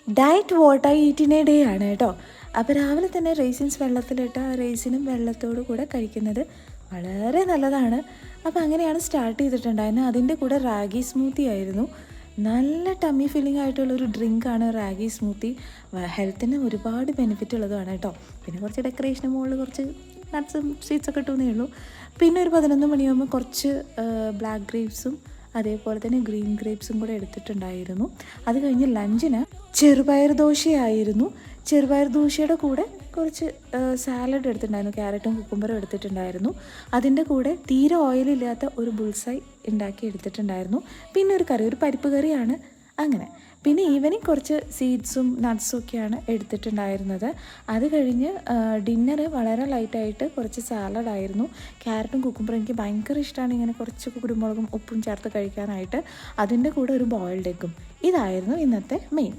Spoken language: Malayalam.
Diet what I eat in A day ആണ് കേട്ടോ. അപ്പോൾ രാവിലെ തന്നെ റേസിൻസ് വെള്ളത്തിലിട്ട് ആ റേസിനും വെള്ളത്തോടു കൂടെ കഴിക്കുന്നത് വളരെ നല്ലതാണ്. അപ്പോൾ അങ്ങനെയാണ് സ്റ്റാർട്ട് ചെയ്തിട്ടുണ്ടായിരുന്നത്. അതിൻ്റെ കൂടെ റാഗി സ്മൂത്തി ആയിരുന്നു. നല്ല ടമ്മി ഫില്ലിംഗ് ആയിട്ടുള്ളൊരു ഡ്രിങ്കാണ് റാഗി സ്മൂത്തി. ഹെൽത്തിന് ഒരുപാട് ബെനിഫിറ്റ് ഉള്ളതാണ് കേട്ടോ. പിന്നെ കുറച്ച് ഡെക്കറേഷന് മുകളിൽ കുറച്ച് നട്ട്സും സ്വീറ്റ്സൊക്കെ ഇട്ടുന്നേ ഉള്ളൂ. പിന്നെ ഒരു 11 മണിയാകുമ്പോൾ കുറച്ച് ബ്ലാക്ക് ഗ്രേപ്സും അതേപോലെ തന്നെ ഗ്രീൻ ഗ്രേപ്സും കൂടെ എടുത്തിട്ടുണ്ടായിരുന്നു. അത് കഴിഞ്ഞ് ലഞ്ചിന് ചെറുപയർ ദോശയായിരുന്നു. ചെറുപയർ ദോശയുടെ കൂടെ കുറച്ച് സാലഡ് എടുത്തിട്ടുണ്ടായിരുന്നു. ക്യാരറ്റും കുക്കുംബറും എടുത്തിട്ടുണ്ടായിരുന്നു. അതിൻ്റെ കൂടെ തീരെ ഓയിലില്ലാത്ത ഒരു ബുൾസൈ ഉണ്ടാക്കി എടുത്തിട്ടുണ്ടായിരുന്നു. പിന്നെ ഒരു കറി, ഒരു പരിപ്പ് കറിയാണ്. അങ്ങനെ പിന്നെ ഈവനിങ് കുറച്ച് സീഡ്സും നട്ട്സും ഒക്കെയാണ് എടുത്തിട്ടുണ്ടായിരുന്നത്. അത് കഴിഞ്ഞ് ഡിന്നറ് വളരെ ലൈറ്റായിട്ട് കുറച്ച് സാലഡായിരുന്നു. ക്യാരറ്റും കുക്കുംബറും എനിക്ക് ഭയങ്കര ഇഷ്ടമാണ് ഇങ്ങനെ കുറച്ച് കുരുമുളകും ഉപ്പും ചേർത്ത് കഴിക്കാനായിട്ട്. അതിൻ്റെ കൂടെ ഒരു ബോയിൽഡ് എഗ്ഗും. ഇതായിരുന്നു ഇന്നത്തെ മെയിൻ.